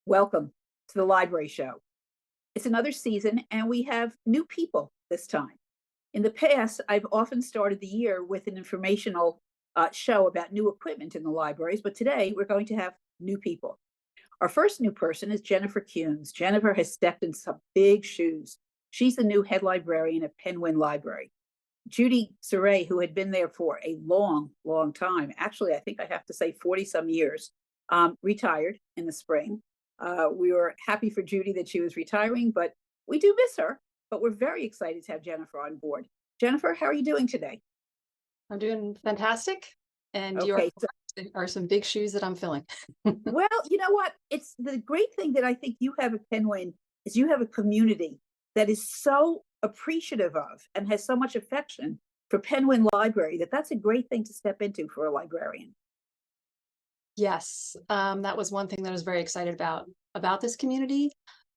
Welcome to the Library Show. It's another season, and we have new people this time. In the past, I've often started the year with an informational show about new equipment in the libraries, but today we're going to have new people. Our first new person is Jennifer Kuhn. Jennifer has stepped in some big shoes. She's the new head librarian at Penn Wynne Library. Judy Saray, who had been there for a long, long time, actually, I think I have to say 40 some years, retired in the spring. We were happy for Judy that she was retiring, but we do miss her. But we're very excited to have Jennifer on board. Jennifer, how are you doing today? I'm doing fantastic, and you Okay, so, are some big shoes that I'm filling. well, you know what? It's the great thing that I think you have at Penn Wynne is you have a community that is so appreciative of and has so much affection for Penn Wynne Library that's a great thing to step into for a librarian. Yes, that was one thing that I was very excited about this community.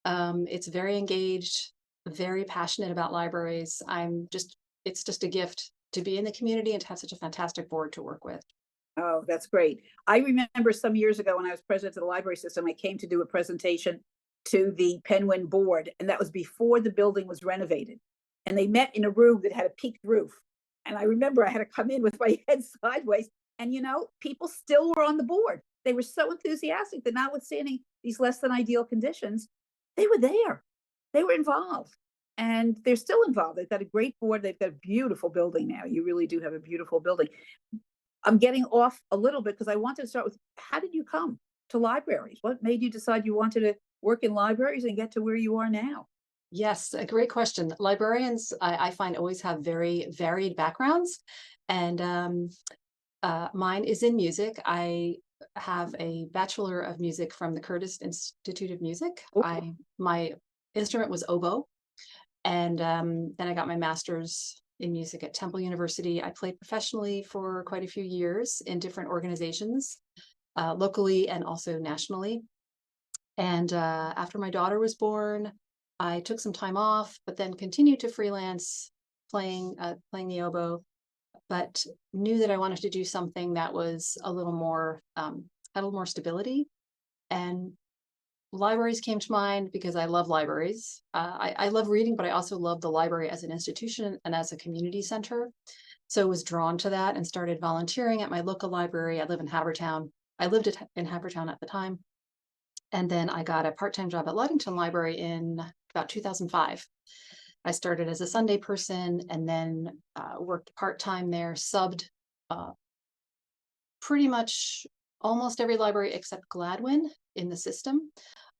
It's very engaged, very passionate about libraries. It's just a gift to be in the community and to have such a fantastic board to work with. Oh, that's great. I remember some years ago when I was president of the library system, I came to do a presentation to the Penn Wynne board, and that was before the building was renovated. And they met in a room that had a peaked roof. And I remember I had to come in with my head sideways. And, people still were on the board. They were so enthusiastic that notwithstanding these less than ideal conditions, they were there. They were involved. And they're still involved. They've got a great board. They've got a beautiful building now. You really do have a beautiful building. I'm getting off a little bit because I wanted to start with how did you come to libraries? What made you decide you wanted to work in libraries and get to where you are now? Yes, a great question. Librarians, I find, always have very varied backgrounds, and mine is in music. I have a Bachelor of Music from the Curtis Institute of Music. Oh, My instrument was oboe, and then I got my master's in music at Temple University. I played professionally for quite a few years in different organizations, locally and also nationally. And after my daughter was born, I took some time off, but then continued to freelance playing the oboe, but knew that I wanted to do something that was a little more had a little more stability. And libraries came to mind because I love libraries. I love reading, but I also love the library as an institution and as a community center. So I was drawn to that and started volunteering at my local library. I live in Havertown. I lived in Havertown at the time. And then I got a part-time job at Ludington Library in about 2005. I started as a Sunday person and then worked part-time there, subbed uh, pretty much almost every library except Gladwin in the system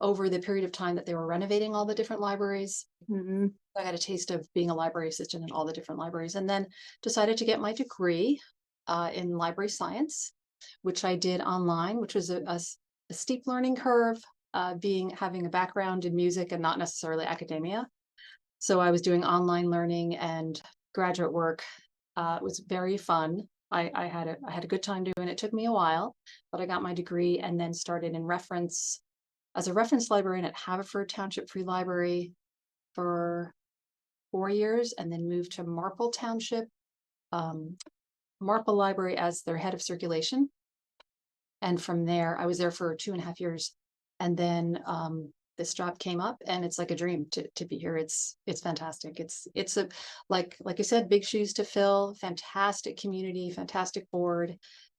over the period of time that they were renovating all the different libraries. mhm. I got a taste of being a library assistant in all the different libraries, and then decided to get my degree in library science, which I did online, which was a steep learning curve, having a background in music and not necessarily academia. So I was doing online learning and graduate work. It was very fun. I had a good time doing it. It took me a while, but I got my degree and then started as a reference librarian at Haverford Township Free Library for 4 years, and then moved to Marple Township, Marple Library as their head of circulation. And from there, I was there for 2.5 years. And then this job came up, and it's like a dream to be here. It's fantastic. It's a like I said, big shoes to fill, fantastic community, fantastic board.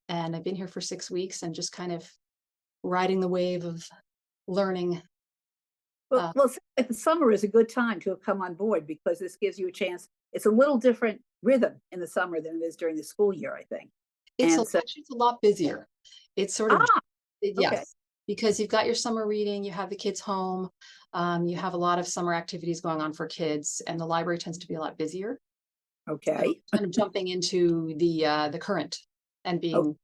And I've been here for 6 weeks and just kind of riding the wave of learning. Well, Uh, well, the summer is a good time to have come on board because this gives you a chance. It's a little different rhythm in the summer than it is during the school year, I think. And so, Actually, it's a lot busier. It's sort of, ah, okay, yes, because you've got your summer reading, you have the kids home, you have a lot of summer activities going on for kids, and the library tends to be a lot busier. So okay. kind of jumping into the current and Okay. being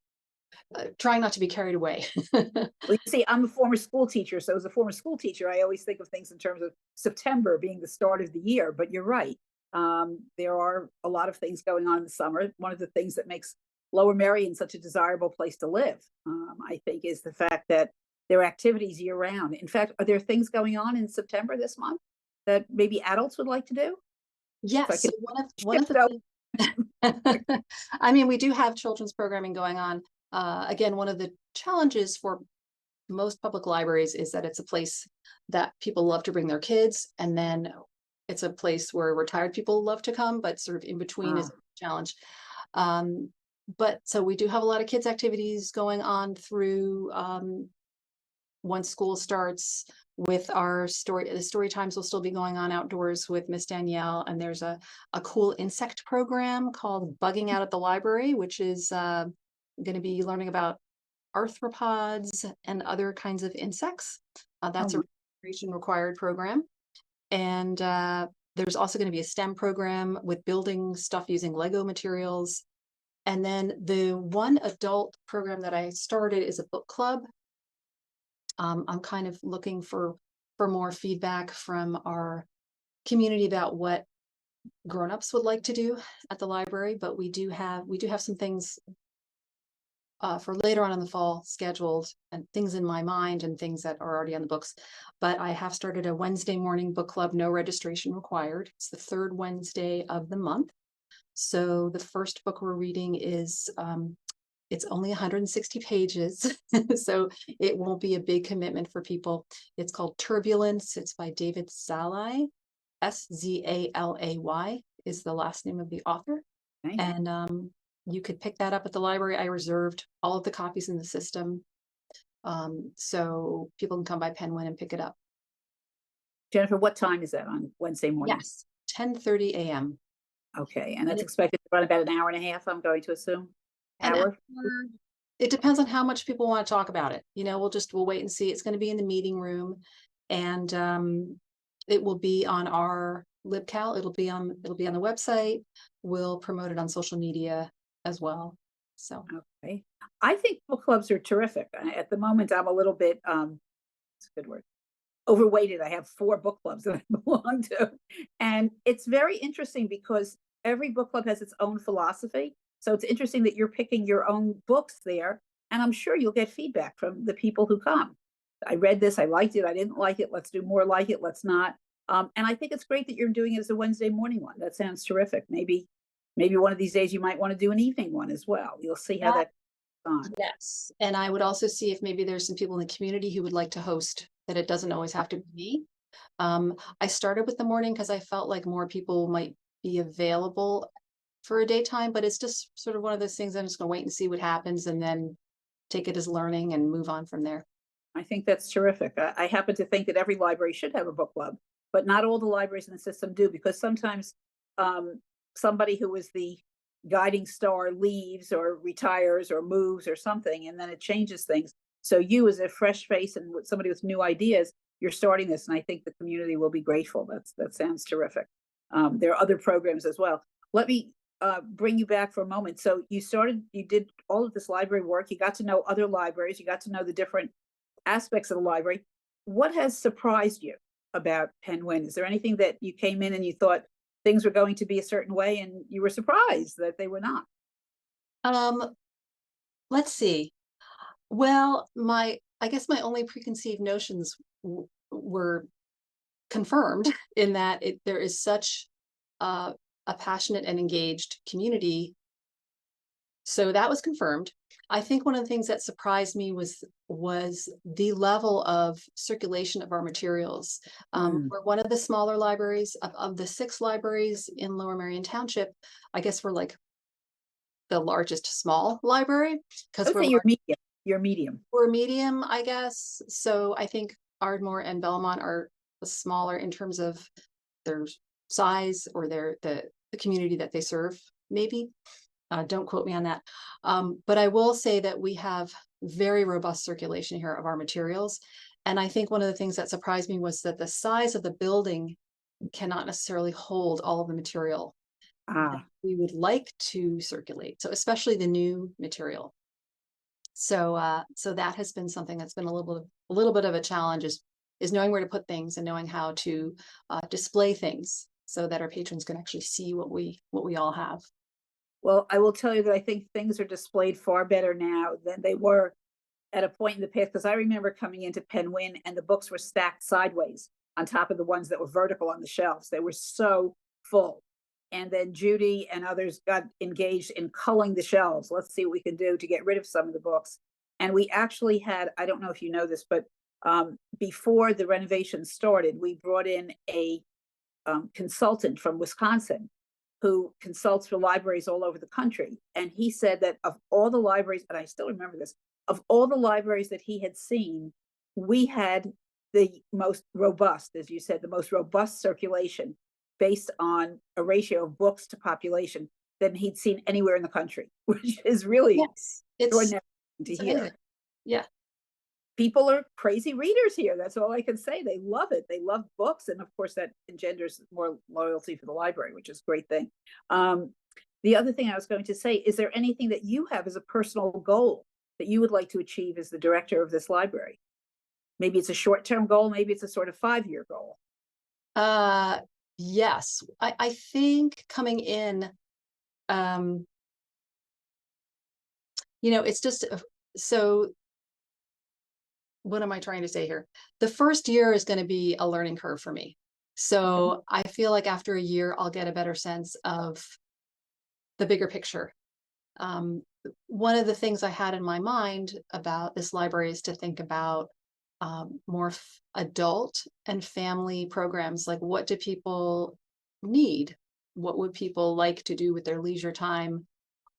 trying not to be carried away. Well, you see, I'm a former school teacher. So, as a former school teacher, I always think of things in terms of September being the start of the year. But you're right. There are a lot of things going on in the summer. One of the things that makes Lower Merion such a desirable place to live, I think, is the fact that there are activities year round. In fact, are there things going on in September this month that maybe adults would like to do? So I Yes, so can one of shift the out. things I mean, we do have children's programming going on. Again, one of the challenges for most public libraries is that it's a place that people love to bring their kids, and then it's a place where retired people love to come, but sort of in between is a challenge. But so we do have a lot of kids activities going on through once school starts. With our the story times will still be going on outdoors with Miss Danielle, and there's a cool insect program called Bugging Out at the Library, which is going to be learning about arthropods and other kinds of insects. That's Oh, a registration required program. And there's also going to be a STEM program with building stuff using Lego materials. And then the one adult program that I started is a book club. I'm kind of looking for more feedback from our community about what grown-ups would like to do at the library, but we do have some things for later on in the fall scheduled, and things in my mind and things that are already on the books. But I have started a Wednesday morning book club, no registration required. It's the third Wednesday of the month. So the first book we're reading is it's only 160 pages, so it won't be a big commitment for people. It's called Turbulence. It's by David Szalay. Szalay is the last name of the author. okay. And you could pick that up at the library. I reserved all of the copies in the system, so people can come by Penn Wynne and pick it up. Jennifer, what time is that on Wednesday morning? Yes, 10:30 a.m. Okay, and that's expected to run about an hour and a half, I'm going to assume? An Hour? hour. It depends on how much people want to talk about it. You know, we'll wait and see. It's going to be in the meeting room, and it will be on our LibCal. It'll be on the website. We'll promote it on social media as well. So Okay. I think book clubs are terrific. At the moment, I'm a little bit, it's a good word, overweighted. I have 4 book clubs that I belong to. And it's very interesting because every book club has its own philosophy. So it's interesting that you're picking your own books there. And I'm sure you'll get feedback from the people who come. I read this, I liked it, I didn't like it, let's do more like it, let's not. And I think it's great that you're doing it as a Wednesday morning one. That sounds terrific. Maybe one of these days you might want to do an evening one as well. You'll see how that's on. yes, and I would also see if maybe there's some people in the community who would like to host, that it doesn't always have to be me. I started with the morning because I felt like more people might be available for a daytime, but it's just sort of one of those things. I'm just going to wait and see what happens, and then take it as learning and move on from there. I think that's terrific. I happen to think that every library should have a book club, but not all the libraries in the system do, because sometimes somebody who was the guiding star leaves or retires or moves or something, and then it changes things. So you, as a fresh face and with somebody with new ideas, you're starting this, and I think the community will be grateful. That sounds terrific. There are other programs as well. Let me bring you back for a moment. So you did all of this library work. You got to know other libraries. You got to know the different aspects of the library. What has surprised you about Penn Wynne? Is there anything that you came in and you thought things were going to be a certain way and you were surprised that they were not? Let's see. Well, I guess my only preconceived notions were confirmed in that there is such a passionate and engaged community. So that was confirmed. I think one of the things that surprised me was the level of circulation of our materials. We're one of the smaller libraries of the 6 libraries in Lower Merion Township. I guess we're like the largest small library, because You're medium. You're medium. We're medium, I guess. So I think Ardmore and Belmont are smaller in terms of their size or the community that they serve, maybe. Don't quote me on that. But I will say that we have very robust circulation here of our materials. And I think one of the things that surprised me was that the size of the building cannot necessarily hold all of the material that we would like to circulate. So especially the new material. So that has been something that's been a little bit of a challenge, is knowing where to put things and knowing how to display things so that our patrons can actually see what we all have. Well, I will tell you that I think things are displayed far better now than they were at a point in the past, because I remember coming into Penn Wynne and the books were stacked sideways on top of the ones that were vertical on the shelves. They were so full. And then Judy and others got engaged in culling the shelves. Let's see what we can do to get rid of some of the books. And we actually had, I don't know if you know this, but before the renovation started, we brought in a consultant from Wisconsin who consults for libraries all over the country. And he said that of all the libraries, and I still remember this, of all the libraries that he had seen, we had the most robust, as you said, the most robust circulation based on a ratio of books to population than he'd seen anywhere in the country, which is really Yes, extraordinary to it's hear. amazing. Yeah. People are crazy readers here. That's all I can say. They love it. They love books. And of course, that engenders more loyalty for the library, which is a great thing. The other thing I was going to say, is there anything that you have as a personal goal that you would like to achieve as the director of this library? Maybe it's a short-term goal, maybe it's a sort of 5-year goal. Yes, I think coming in, it's just so what am I trying to say here? The first year is going to be a learning curve for me. So I feel like after a year, I'll get a better sense of the bigger picture. One of the things I had in my mind about this library is to think about more adult and family programs. Like, what do people need? What would people like to do with their leisure time?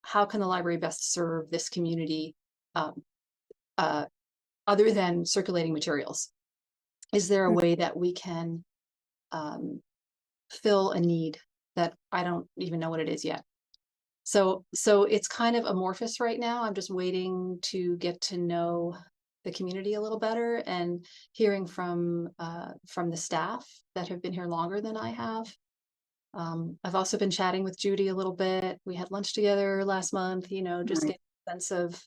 How can the library best serve this community other than circulating materials? Is there a way that we can fill a need that I don't even know what it is yet? So it's kind of amorphous right now. I'm just waiting to get to know the community a little better and hearing from the staff that have been here longer than I have. I've also been chatting with Judy a little bit. We had lunch together last month, just Right. get a sense of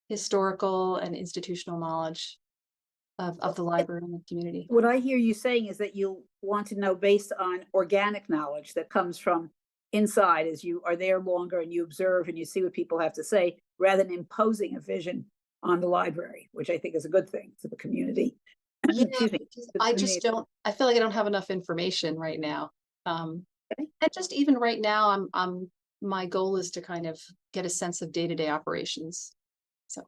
historical and institutional knowledge of the library and the community. What I hear you saying is that you want to know based on organic knowledge that comes from inside as you are there longer and you observe and you see what people have to say, rather than imposing a vision on the library, which I think is a good thing for the community. Yeah, Excuse me. because I just don't, I feel like I don't have enough information right now. Okay. And just even right now, my goal is to kind of get a sense of day-to-day operations. So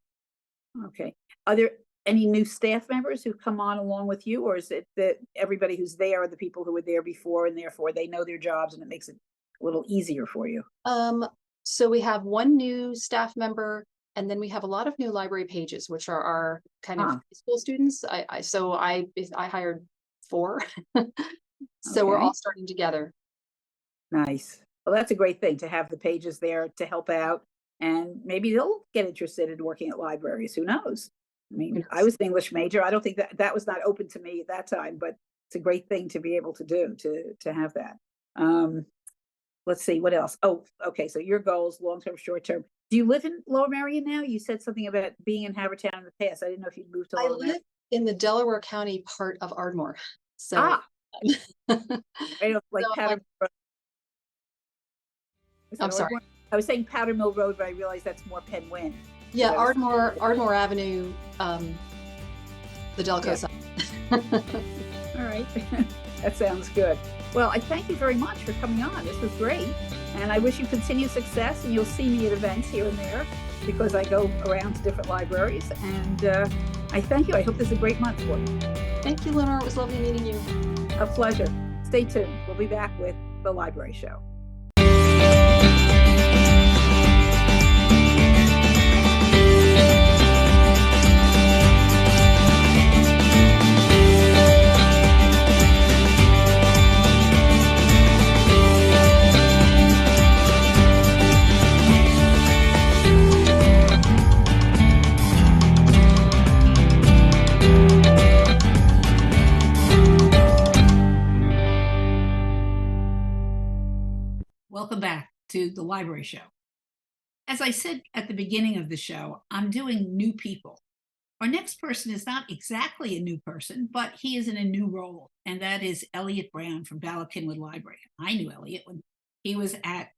Okay. Are there any new staff members who come on along with you, or is it that everybody who's there are the people who were there before and therefore they know their jobs and it makes it a little easier for you? so we have one new staff member, and then we have a lot of new library pages, which are our kind of Ah, high school students. I hired 4. So we're okay. all starting together. Nice. Well, that's a great thing to have the pages there to help out, and maybe they'll get interested in working at libraries. Who knows? I mean, I was an English major. I don't think that was not open to me at that time, but it's a great thing to be able to do to have that. Let's see what else. Oh, okay. So your goals, long term, short term. Do you live in Lower Merion now? You said something about being in Havertown in the past. I didn't know if you'd moved to I Lower Merion. live in the Delaware County part of Ardmore. So Ah, so right off like Powder. I'm sorry. Ardmore? I was saying Powder Mill Road, but I realized that's more Penn Wynne. Yeah, So that was- Ardmore Avenue, the Delco Yeah. side. All right. That sounds good. Well, I thank you very much for coming on. This was great. And I wish you continued success, and you'll see me at events here and there because I go around to different libraries. And I thank you. I hope this is a great month for you. Thank you, Lenore. It was lovely meeting you. A pleasure. Stay tuned. We'll be back with the library show. Welcome back to the library show. As I said at the beginning of the show, I'm doing new people. Our next person is not exactly a new person, but he is in a new role, and that is Elliott Brown from Bala Cynwyd Library. I knew Elliott when he was at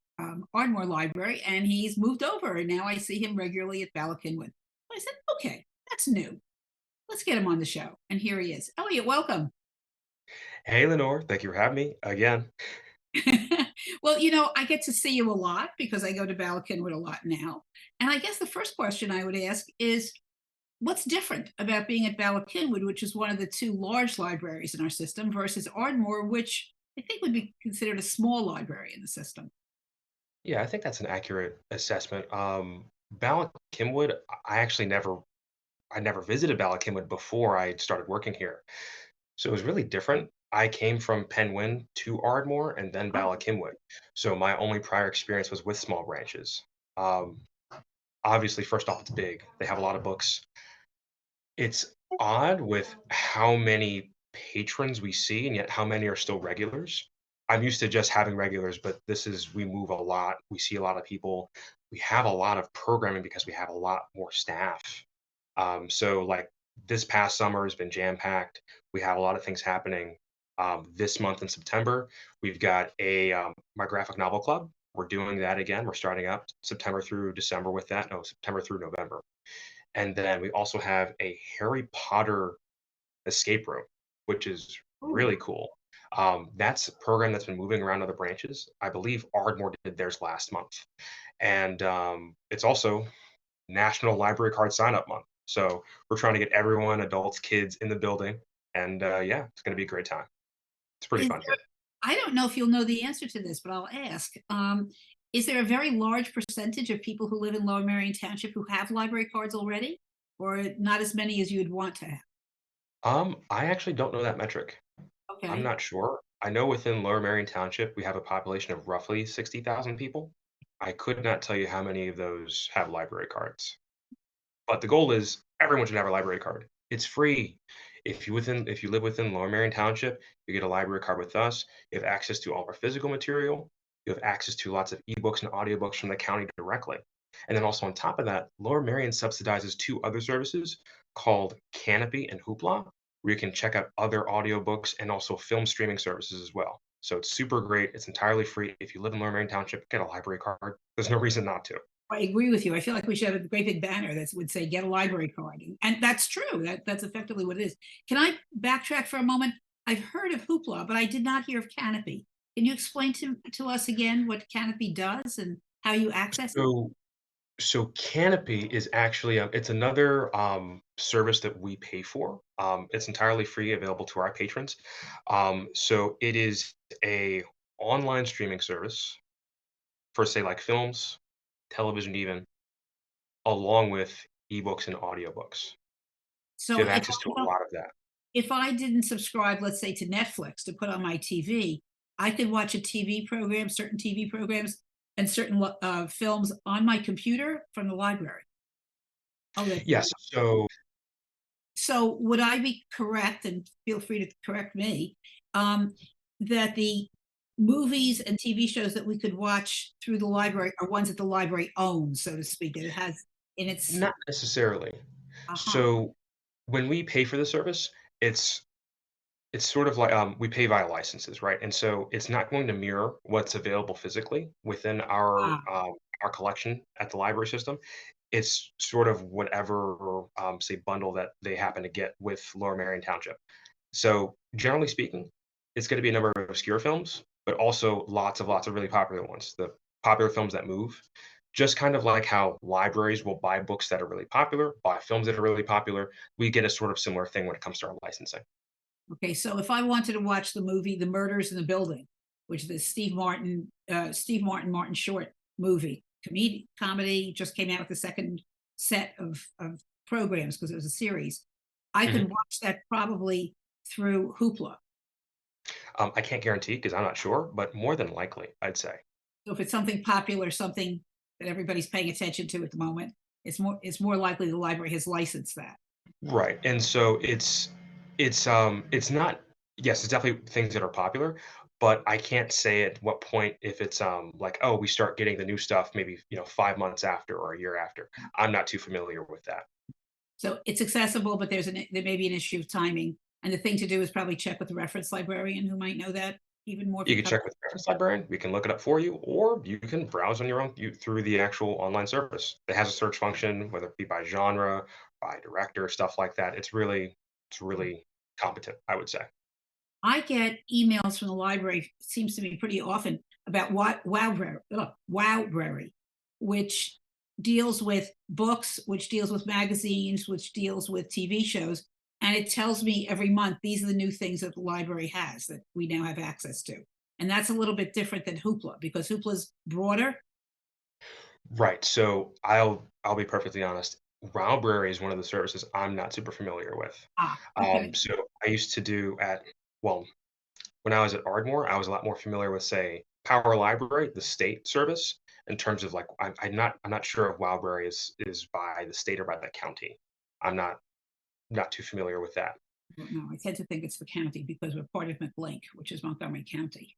Ardmore Library, and he's moved over, and now I see him regularly at Bala Cynwyd. I said, okay, that's new. Let's get him on the show. And here he is. Elliott, welcome. Hey, Lenore. Thank you for having me again. Well, I get to see you a lot because I go to Bala Cynwyd a lot now. And I guess the first question I would ask is, what's different about being at Bala Cynwyd, which is one of the two large libraries in our system, versus Ardmore, which I think would be considered a small library in the system? Yeah, I think that's an accurate assessment. Bala Cynwyd, I actually never visited Bala Cynwyd before I started working here. So it was really different. I came from Penn Wynne to Ardmore and then Oh, Bala Cynwyd. So my only prior experience was with small branches. Um, Obviously, first off, it's big. They have a lot of books. It's odd with how many patrons we see and yet how many are still regulars. I'm used to just having regulars, but we move a lot. We see a lot of people. We have a lot of programming because we have a lot more staff. So like this past summer has been jam packed. We have a lot of things happening. This month in September, we've got my graphic novel club. We're doing that again. We're starting up September through December with that. No, September through November. And then we also have a Harry Potter escape room, which is ooh. really cool. That's a program that's been moving around other branches. I believe Ardmore did theirs last month. And it's also National Library Card Sign Up Month. So we're trying to get everyone, adults, kids in the building. And yeah, it's going to be a great time. It's pretty Is fun there, here. I don't know if you'll know the answer to this, but I'll ask. Is there a very large percentage of people who live in Lower Merion Township who have library cards already, or not as many as you'd want to have? I actually don't know that metric. I'm Okay. not sure. I know within Lower Merion Township, we have a population of roughly 60,000 people. I could not tell you how many of those have library cards. But the goal is everyone should have a library card. It's free. If you live within Lower Merion Township, you get a library card with us. You have access to all our physical material. You have access to lots of ebooks and audiobooks from the county directly. And then also on top of that, Lower Merion subsidizes two other services called Canopy and Hoopla, where you can check out other audiobooks and also film streaming services as well. So it's super great. It's entirely free. If you live in Lower Merion Township, get a library card. There's no reason not to. I agree with you. I feel like we should have a great big banner that would say "Get a library card," and that's true. That's effectively what it is. Can I backtrack for a moment? I've heard of Hoopla, but I did not hear of Canopy. Can you explain to us again what Canopy does and how you access it? So So Canopy is actually it's another service that we pay for. It's entirely free, available to our patrons. So it is a online streaming service for say like films, television, even along with ebooks and audiobooks. So So you have access to a lot of that. if I didn't subscribe, let's say to Netflix to put on my TV, I could watch a TV program, certain TV programs, and certain films on my computer from the library. Oh, that's Yes. so. Would I be correct? And feel free to correct me. Um, that the movies and TV shows that we could watch through the library are ones that the library owns, so to speak. That it has in its. Not necessarily. Uh-huh. So when we pay for the service, it's it's sort of like we pay via licenses, right? And so it's not going to mirror what's available physically within Ah, our collection at the library system. It's sort of whatever say bundle that they happen to get with Lower Merion Township. So generally speaking, it's going to be a number of obscure films, but also lots of really popular ones. The popular films that move. Just kind of like how libraries will buy books that are really popular, buy films that are really popular. We get a sort of similar thing when it comes to our licensing. okay. So if I wanted to watch the movie "The Murders in the Building," which is the Martin Short movie, comedy, just came out with the second set of programs because it was a series. I could Mhm. watch that probably through Hoopla. I can't guarantee because I'm not sure, but more than likely, I'd say. So if it's something popular, something that everybody's paying attention to at the moment, it's more likely the library has licensed that. Right. And so it's not yes, it's definitely things that are popular, but I can't say at what point if it's like, oh, we start getting the new stuff maybe, 5 months after or a year after. I'm not too familiar with that. So it's accessible, but there may be an issue of timing. And the thing to do is probably check with the reference librarian who might know that even more if You you can come. check with the reference librarian, we can look it up for you, or you can browse on your own through the actual online service. It has a search function, whether it be by genre, by director, stuff like that. It's really competent, I would say. I get emails from the library, seems to be pretty often, about Wowbrary, which deals with books, which deals with magazines, which deals with TV shows. And it tells me every month, these are the new things that the library has that we now have access to. And that's a little bit different than Hoopla because Hoopla's broader. Right. So I'll be perfectly honest. Library is one of the services I'm not super familiar with. Ah, okay. So I used to do well, when I was at Ardmore, I was a lot more familiar with, say, Power Library, the state service, in terms of like I'm not sure if Library is by the state or by the county. I'm not too familiar with that. No, I tend to think it's the county because we're part of McLink, which is Montgomery County.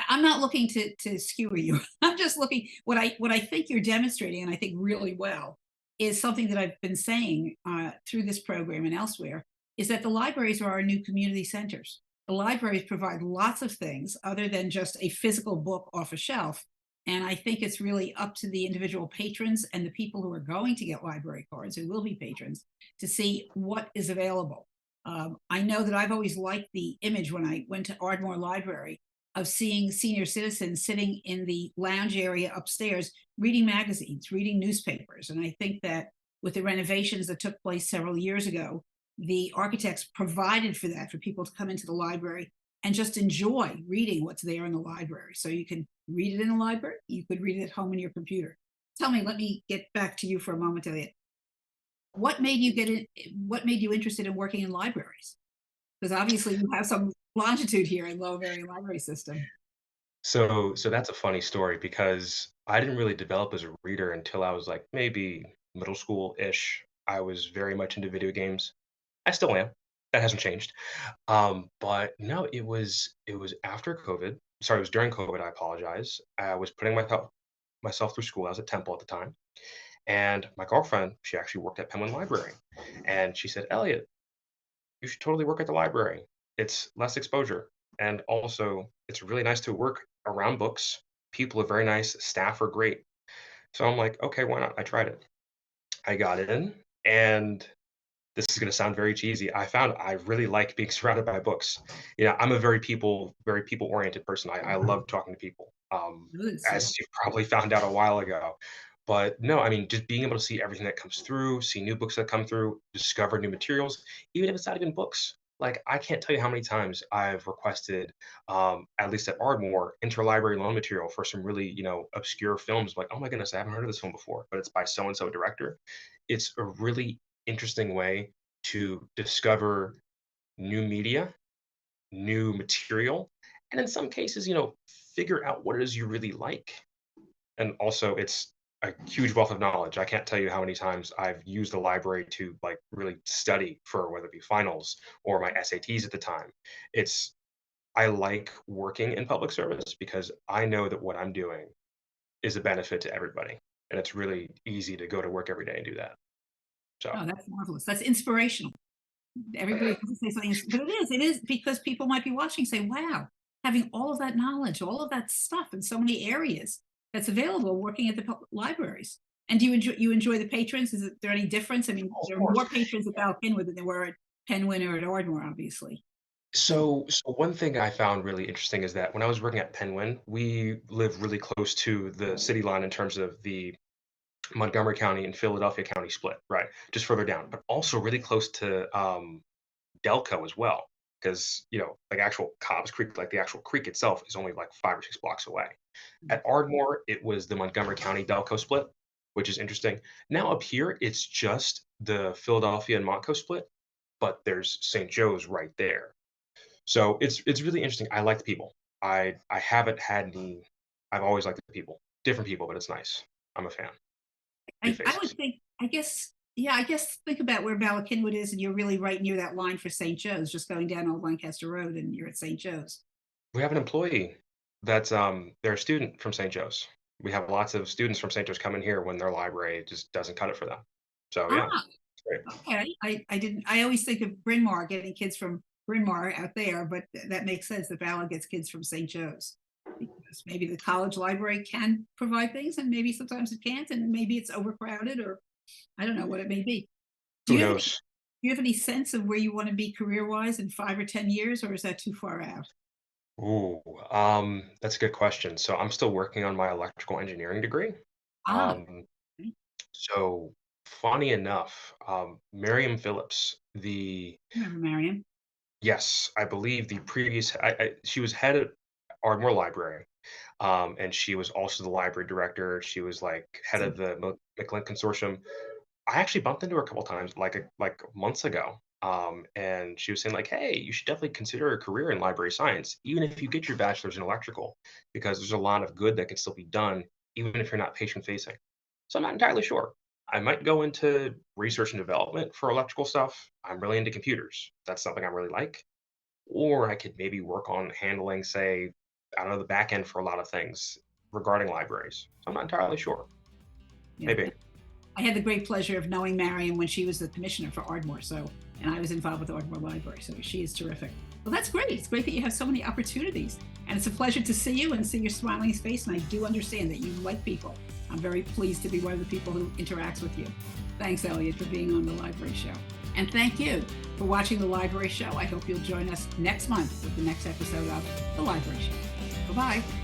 I'm not looking to skewer you. I'm just looking what I think you're demonstrating, and I think really well, is something that I've been saying through this program and elsewhere, is that the libraries are our new community centers. The libraries provide lots of things other than just a physical book off a shelf. And I think it's really up to the individual patrons and the people who are going to get library cards, who will be patrons, to see what is available. I know that I've always liked the image when I went to Ardmore Library of seeing senior citizens sitting in the lounge area upstairs, reading magazines, reading newspapers. And I think that with the renovations that took place several years ago, the architects provided for that, for people to come into the library and just enjoy reading what's there in the library. So you can read it in the library, you could read it at home on your computer. Tell me, let me get back to you for a moment, Elliott. What made you get it? What made you interested in working in libraries? Because obviously you have some longitude here in Low Variant Library System. So that's a funny story because I didn't really develop as a reader until I was like maybe middle school-ish. I was very much into video games. I still am. That hasn't changed. But no, it was after COVID. Sorry, it was during COVID. I apologize. I was putting myself through school. I was at Temple at the time, and my girlfriend, she actually worked at Penn Wynne Library, and she said, "Elliot, you should totally work at the library. It's less exposure, and also it's really nice to work around books. People are very nice. Staff are great." So I'm like, okay, why not? I tried it. I got in, and this is going to sound very cheesy. I found I really like being surrounded by books. I'm a very people oriented person. I love talking to people, Good. So as you probably found out a while ago. But no, I mean, just being able to see everything that comes through, see new books that come through, discover new materials, even if it's not even books. Like I can't tell you how many times I've requested, at least at Ardmore, interlibrary loan material for some really, obscure films. Like, oh my goodness, I haven't heard of this film before, but it's by so and so director. It's a really interesting way to discover new media, new material, and in some cases, figure out what it is you really like. And also, it's a huge wealth of knowledge. I can't tell you how many times I've used the library to like really study for whether it be finals or my SATs at the time. It's I like working in public service because I know that what I'm doing is a benefit to everybody. And it's really easy to go to work every day and do that. So oh, that's marvelous. That's inspirational. Everybody has to say something, but it is because people might be watching, say, wow, having all of that knowledge, all of that stuff in so many areas that's available working at the libraries. And do you enjoy the patrons? Is there any difference? I mean, of there are course. more patrons at Bala Cynwyd than there were at Penn Wynne or at Ardmore, obviously. So one thing I found really interesting is that when I was working at Penn Wynne, we live really close to the city line in terms of the Montgomery County and Philadelphia County split, right? Just further down, but also really close to Delco as well, because like actual Cobb's Creek, like the actual creek itself, is only like 5 or 6 blocks away. At Ardmore, it was the Montgomery County Delco split, which is interesting. Now up here, it's just the Philadelphia and Montco split, but there's St. Joe's right there. So it's really interesting. I like the people. I haven't had any. I've always liked the people, different people, but it's nice. I'm a fan. New I would faces. think, yeah, I guess think about where Bala Cynwyd is, and you're really right near that line for St. Joe's, just going down Old Lancaster Road, and you're at St. Joe's. We have an employee that's they're a student from St. Joe's. We have lots of students from St. Joe's coming here when their library just doesn't cut it for them. So yeah, Ah, it's great. okay. I didn't. I always think of Bryn Mawr getting kids from Bryn Mawr out there, but that makes sense. The Bala gets kids from St. Joe's because maybe the college library can provide things, and maybe sometimes it can't, and maybe it's overcrowded, or I don't know what it may be. Do Who you have knows? you have any sense of where you want to be career-wise in 5 or 10 years, or is that too far out? Ooh, that's a good question. So I'm still working on my electrical engineering degree. Ah, Um, okay. so funny enough, Miriam Phillips, the Remember Marion? yes, I believe the previous, she was head of Ardmore Library, and she was also the library director. She was like head So, of the McLean Consortium. I actually bumped into her a couple times, like months ago. And she was saying like, "Hey, you should definitely consider a career in library science, even if you get your bachelor's in electrical, because there's a lot of good that can still be done, even if you're not patient facing." So I'm not entirely sure. I might go into research and development for electrical stuff. I'm really into computers. That's something I really like. Or I could maybe work on handling, say, I don't know, the back end for a lot of things regarding libraries. So I'm not entirely sure. yeah. Maybe. I had the great pleasure of knowing Marion when she was the commissioner for Ardmore, and I was involved with Ardmore Library, so she is terrific. Well, that's great. It's great that you have so many opportunities, and it's a pleasure to see you and see your smiling face, and I do understand that you like people. I'm very pleased to be one of the people who interacts with you. Thanks, Elliott, for being on the Library Show. And thank you for watching the Library Show. I hope you'll join us next month with the next episode of the Library Show. Bye-bye.